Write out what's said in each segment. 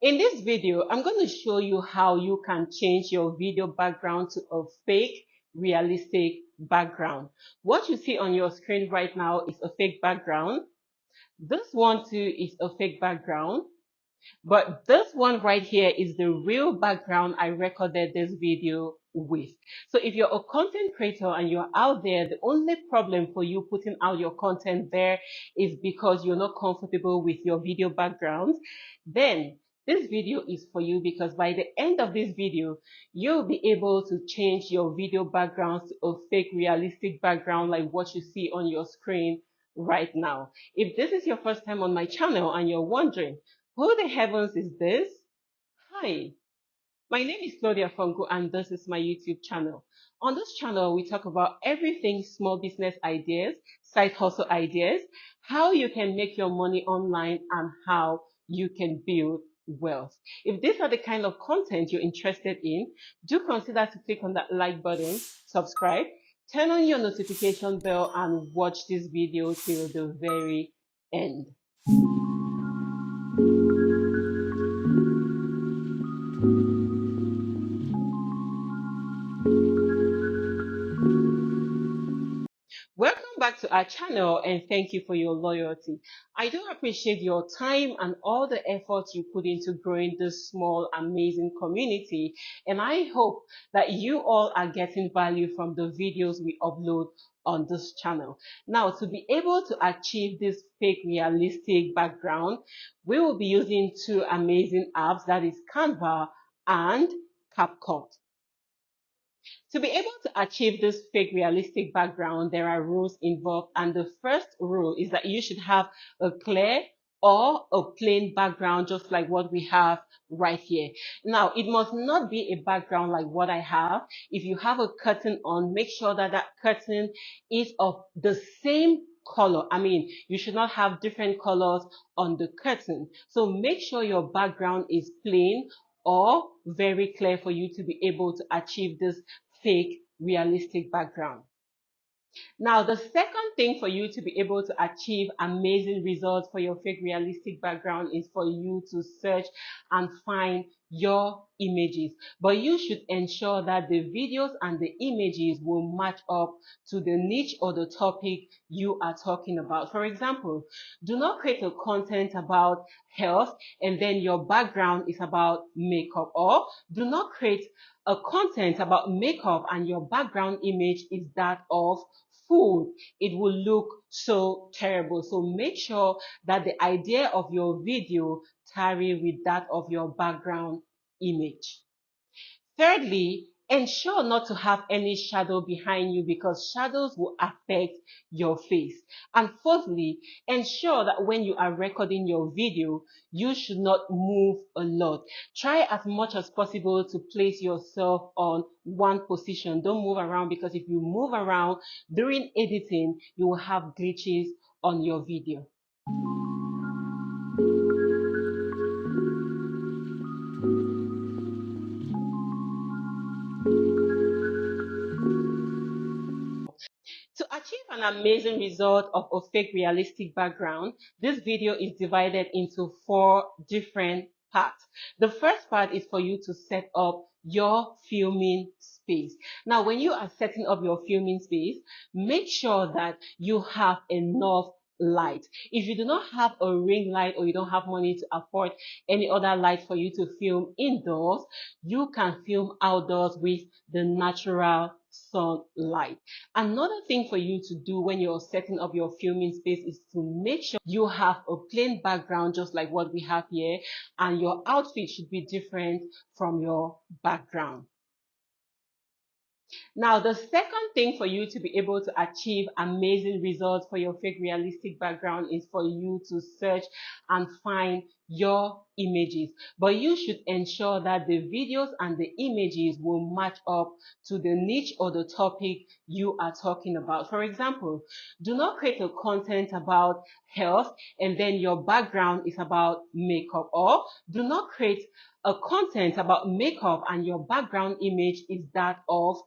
In this video, I'm going to show you how you can change your video background to a fake, realistic background. What you see on your screen right now is a fake background. This one too is a fake background. But this one right here is the real background I recorded this video with. So if you're a content creator and you're out there, the only problem for you putting out your content there is because you're not comfortable with your video background, then this video is for you, because by the end of this video, you'll be able to change your video backgrounds to a fake realistic background like what you see on your screen right now. If this is your first time on my channel and you're wondering, who the heavens is this? Hi, my name is Claudia Fonguh and this is my YouTube channel. On this channel, we talk about everything small business ideas, side hustle ideas, how you can make your money online, and how you can build wealth. If these are the kind of content you're interested in, do consider to click on that like button, subscribe, turn on your notification bell, and watch this video till the very end. Welcome back to our channel and thank you for your loyalty. I do appreciate your time and all the effort you put into growing this small, amazing community. And I hope that you all are getting value from the videos we upload on this channel. Now, to be able to achieve this fake realistic background, we will be using two amazing apps, that is CANVA and CapCut. To be able to achieve this fake realistic background, there are rules involved, and the first rule is that you should have a clear or a plain background, just like what we have right here. Now, it must not be a background like what I have. If you have a curtain on, make sure that that curtain is of the same color. I mean, you should not have different colors on the curtain. So make sure your background is plain or very clear for you to be able to achieve this fake realistic background. Now, the second thing for you to be able to achieve amazing results for your fake realistic background is for you to search and find your images. But you should ensure that the videos and the images will match up to the niche or the topic you are talking about. For example, do not create a content about health and then your background is about makeup, or do not create a content about makeup and your background image is that of food. It will look so terrible. So make sure that the idea of your video tally with that of your background image. Thirdly, ensure not to have any shadow behind you, because shadows will affect your face. And fourthly, ensure that when you are recording your video, you should not move a lot. Try as much as possible to place yourself on one position. Don't move around, because if you move around during editing, you will have glitches on your video. To achieve an amazing result of a fake realistic background, this video is divided into 4 different parts. The first part is for you to set up your filming space. Now, when you are setting up your filming space, make sure that you have enough light. If you do not have a ring light, or you don't have money to afford any other light for you to film indoors, you can film outdoors with the natural sunlight. Another thing for you to do when you're setting up your filming space is to make sure you have a plain background, just like what we have here, and your outfit should be different from your background. Now, the second thing for you to be able to achieve amazing results for your fake realistic background is for you to search and find your images. But you should ensure that the videos and the images will match up to the niche or the topic you are talking about. For example, do not create a content about health and then your background is about makeup, or do not create a content about makeup and your background image is that of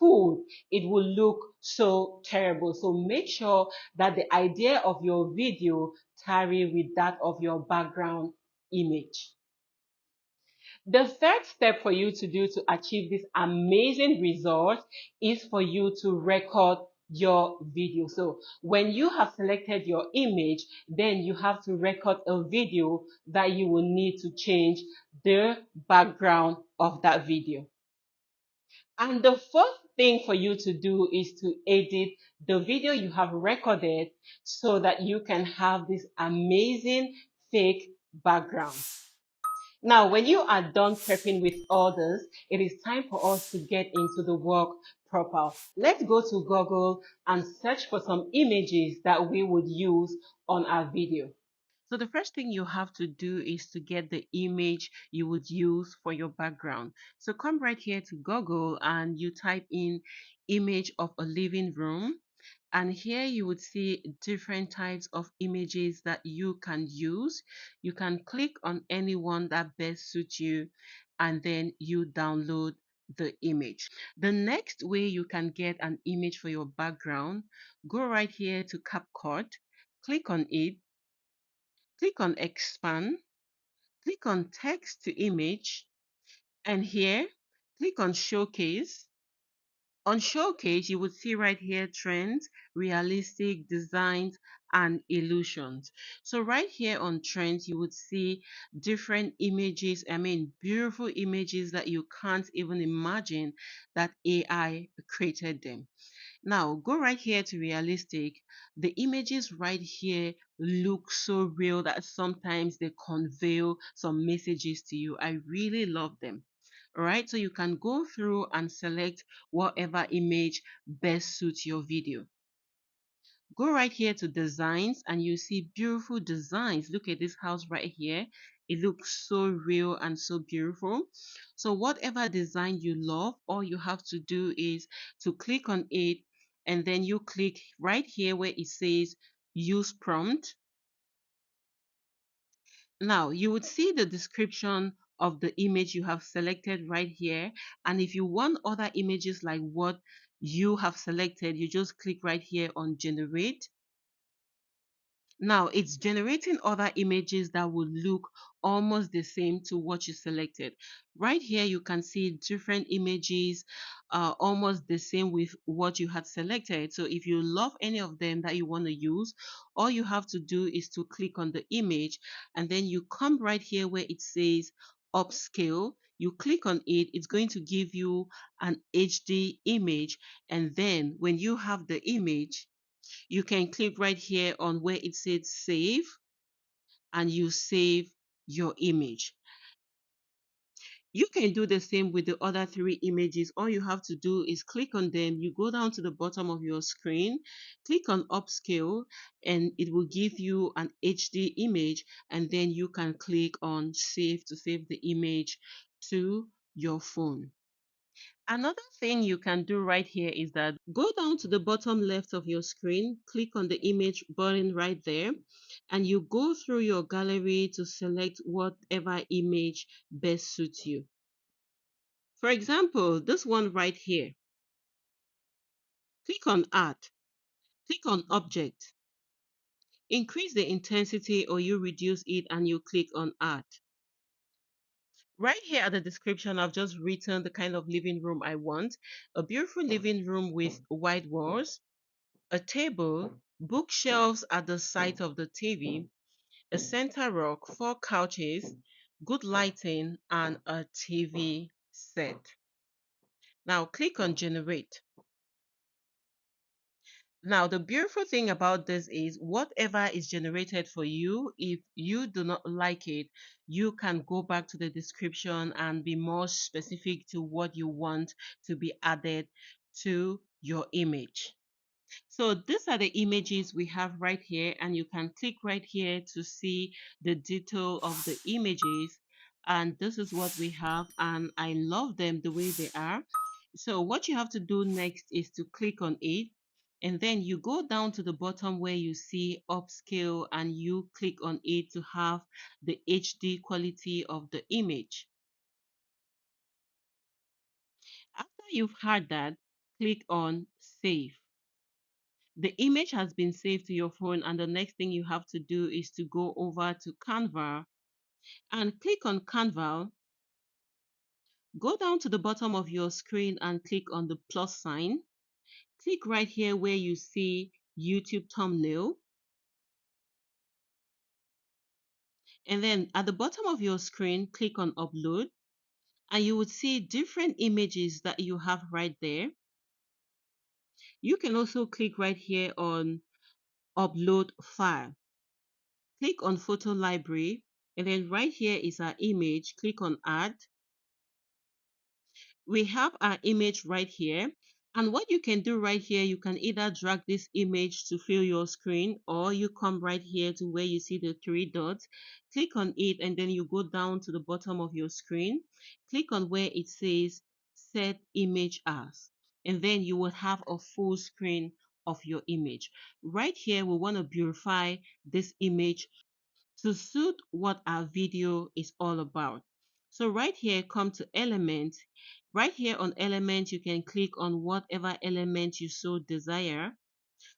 food. It will look so terrible. So make sure that the idea of your video tally with that of your background image. The third step for you to do to achieve this amazing result is for you to record your video. So when you have selected your image, then you have to record a video that you will need to change the background of that video. And the fourth thing for you to do is to edit the video you have recorded so that you can have this amazing fake background. Now, when you are done prepping with others, it is time for us to get into the work proper. Let's go to Google and search for some images that we would use on our video. So the first thing you have to do is to get the image you would use for your background. So come right here to Google and you type in image of a living room. And here you would see different types of images that you can use. You can click on any one that best suits you and then you download the image. The next way you can get an image for your background, go right here to CapCut, click on it, click on expand, click on text to image, and here click on showcase. On showcase, you would see right here trends, realistic designs, and illusions. So right here on trends, you would see different images, beautiful images that you can't even imagine that AI created them. Now, go right here to realistic. The images right here look so real that sometimes they convey some messages to you. I really love them. All right, so you can go through and select whatever image best suits your video. Go right here to designs and you see beautiful designs. Look at this house right here. It looks so real and so beautiful. So whatever design you love, all you have to do is to click on it and then you click right here where it says use prompt. Now you would see the description of the image you have selected right here, and if you want other images like what you have selected, you just click right here on generate. Now it's generating other images that will look almost the same to what you selected. Right here you can see different images almost the same with what you had selected. So if you love any of them that you want to use, all you have to do is to click on the image and then you come right here where it says upscale. You click on it, it's going to give you an HD image, and then when you have the image, you can click right here on where it says save and you save your image. You can do the same with the other three images. All you have to do is click on them. You go down to the bottom of your screen, click on upscale, and it will give you an HD image. And then you can click on save to save the image to your phone. Another thing you can do right here is that go down to the bottom left of your screen, click on the image button right there, and you go through your gallery to select whatever image best suits you. For example, this one right here, click on Add, click on Object, increase the intensity or you reduce it and you click on Add. Right here at the description, I've just written the kind of living room I want. A beautiful living room with white walls, a table, bookshelves at the side of the TV, a center rock, 4 couches, good lighting, and a TV set. Now click on generate. Now the beautiful thing about this is whatever is generated for you, if you do not like it, you can go back to the description and be more specific to what you want to be added to your image. So these are the images we have right here, and you can click right here to see the detail of the images. And this is what we have, and I love them the way they are. So what you have to do next is to click on it, and then you go down to the bottom where you see upscale and you click on it to have the HD quality of the image. After you've had that, click on save. The image has been saved to your phone, and the next thing you have to do is to go over to Canva and click on Canva Go down to the bottom of your screen and click on the plus sign. Click right here where you see YouTube thumbnail. And then at the bottom of your screen, click on upload. And you would see different images that you have right there. You can also click right here on upload file. Click on photo library, and then right here is our image. Click on add. We have our image right here, and what you can do right here, you can either drag this image to fill your screen, or you come right here to where you see the three dots, click on it, and then you go down to the bottom of your screen, click on where it says set image as, and then you will have a full screen of your image. Right here, we want to beautify this image to suit what our video is all about. So right here, come to element. Right here on element, you can click on whatever element you so desire.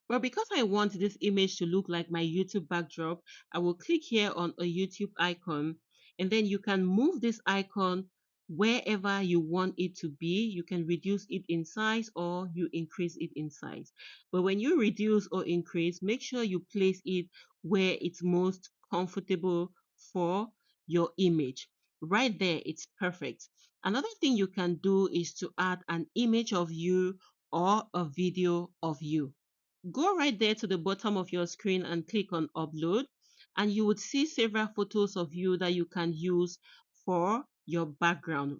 But because I want this image to look like my YouTube backdrop, I will click here on a YouTube icon, and then you can move this icon wherever you want it to be. You can reduce it in size or you increase it in size. But when you reduce or increase, make sure you place it where it's most comfortable for your image. Right there, it's perfect. Another thing you can do is to add an image of you or a video of you. Go right there to the bottom of your screen and click on upload, and you would see several photos of you that you can use for your background.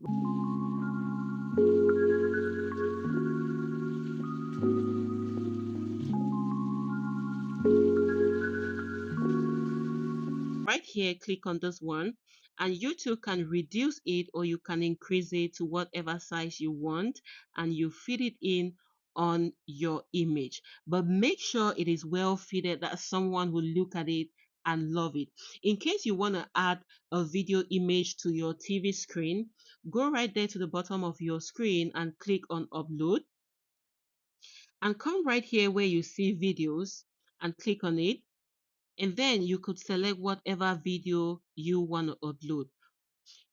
Right here, click on this one, and you too can reduce it or you can increase it to whatever size you want, and you fit it in on your image. But make sure it is well fitted that someone will look at it and love it. In case you want to add a video image to your TV screen, go right there to the bottom of your screen and click on upload, and come right here where you see videos and click on it, and then you could select whatever video you want to upload.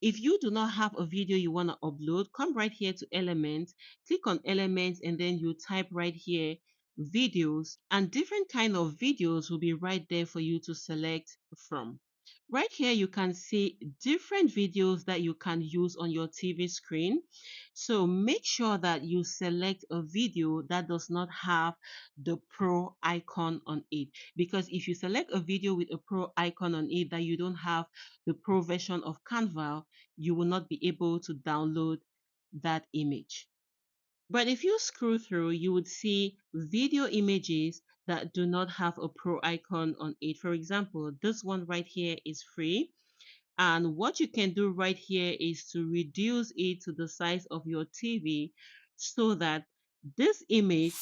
If you do not have a video you want to upload, come right here to elements, click on elements, and then you type right here videos, and different kind of videos will be right there for you to select from. Right here, you can see different videos that you can use on your TV screen. So make sure that you select a video that does not have the pro icon on it. Because if you select a video with a pro icon on it that you don't have the pro version of CANVA, you will not be able to download that image. But if you scroll through, you would see video images that do not have a pro icon on it. For example, this one right here is free. And what you can do right here is to reduce it to the size of your TV so that this image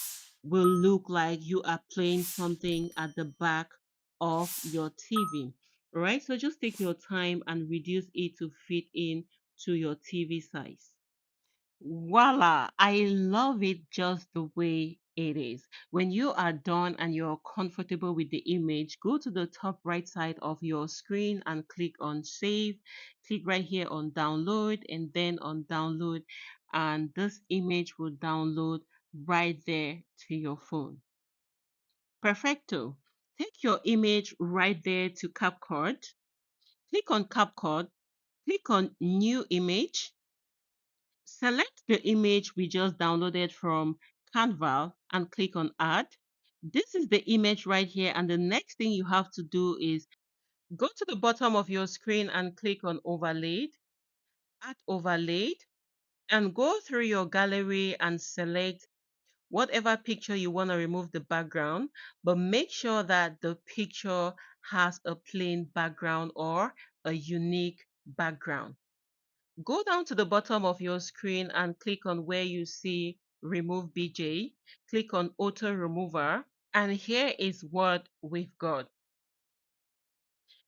will look like you are playing something at the back of your TV. All right, so just take your time and reduce it to fit in to your TV size. Voila, I love it just the way it is. When you are done and you're comfortable with the image, go to the top right side of your screen and click on save. Click right here on download and then on download, and this image will download right there to your phone. Perfecto. Take your image right there to CapCut. Click on CapCut. Click on new image. Select the image we just downloaded from CANVA and click on add. This is the image right here, and the next thing you have to do is go to the bottom of your screen and click on overlaid, add overlaid, and go through your gallery and select whatever picture you want to remove the background, but make sure that the picture has a plain background or a unique background. Go down to the bottom of your screen and click on where you see remove BJ. Click on auto remover, and here is what we've got.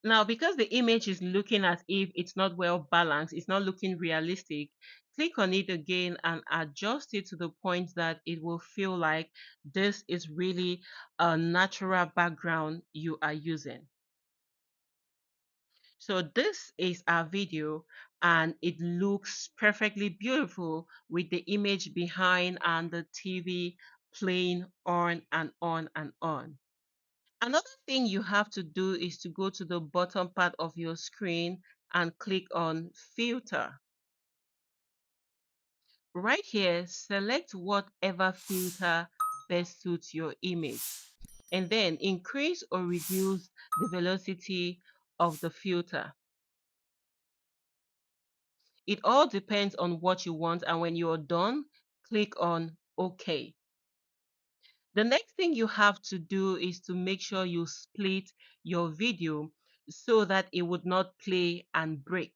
Now, because the image is looking as if it's not well balanced, it's not looking realistic, click on it again and adjust it to the point that it will feel like this is really a natural background you are using. So this is our video and it looks perfectly beautiful with the image behind and the TV playing on and on and on. Another thing you have to do is to go to the bottom part of your screen and click on filter. Right here, select whatever filter best suits your image and then increase or reduce the velocity of the filter. It all depends on what you want, and when you're done, click on OK. The next thing you have to do is to make sure you split your video so that it would not play and break.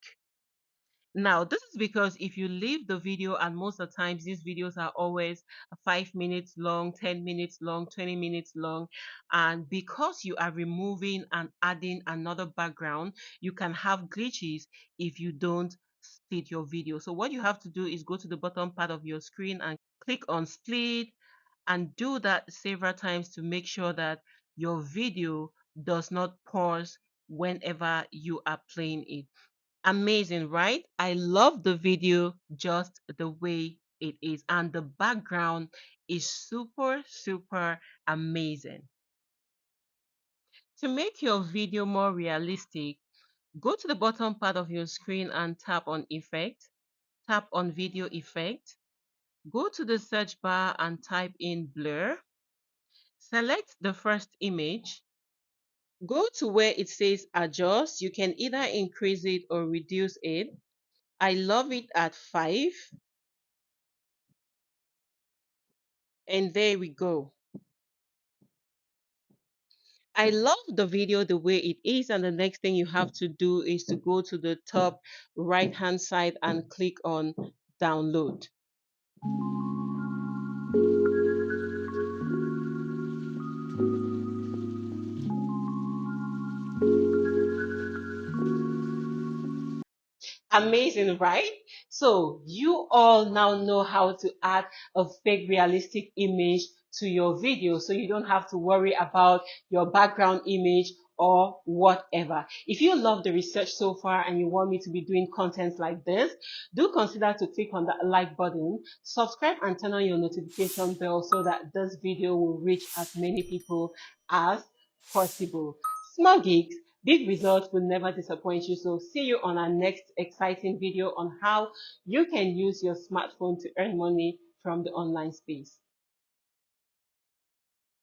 Now, this is because if you leave the video, and most of the times these videos are always 5 minutes long, 10 minutes long, 20 minutes long, and because you are removing and adding another background, you can have glitches if you don't split your video. So what you have to do is go to the bottom part of your screen and click on split, and do that several times to make sure that your video does not pause whenever you are playing it. Amazing, right? I love the video just the way it is, and the background is super amazing. To make your video more realistic, go to the bottom part of your screen and tap on effect, tap on video effect, go to the search bar and type in blur, select the first image, go to where it says adjust. You can either increase it or reduce it. I love it at 5. And there we go. I love the video the way it is, and the next thing you have to do is to go to the top right hand side and click on download. Amazing, right? So you all now know how to add a fake realistic image to your video, so you don't have to worry about your background image or whatever. If you love the research so far and you want me to be doing content like this, do consider to click on that like button, subscribe and turn on your notification bell so that this video will reach as many people as possible. Small gigs, big results will never disappoint you. So see you on our next exciting video on how you can use your smartphone to earn money from the online space.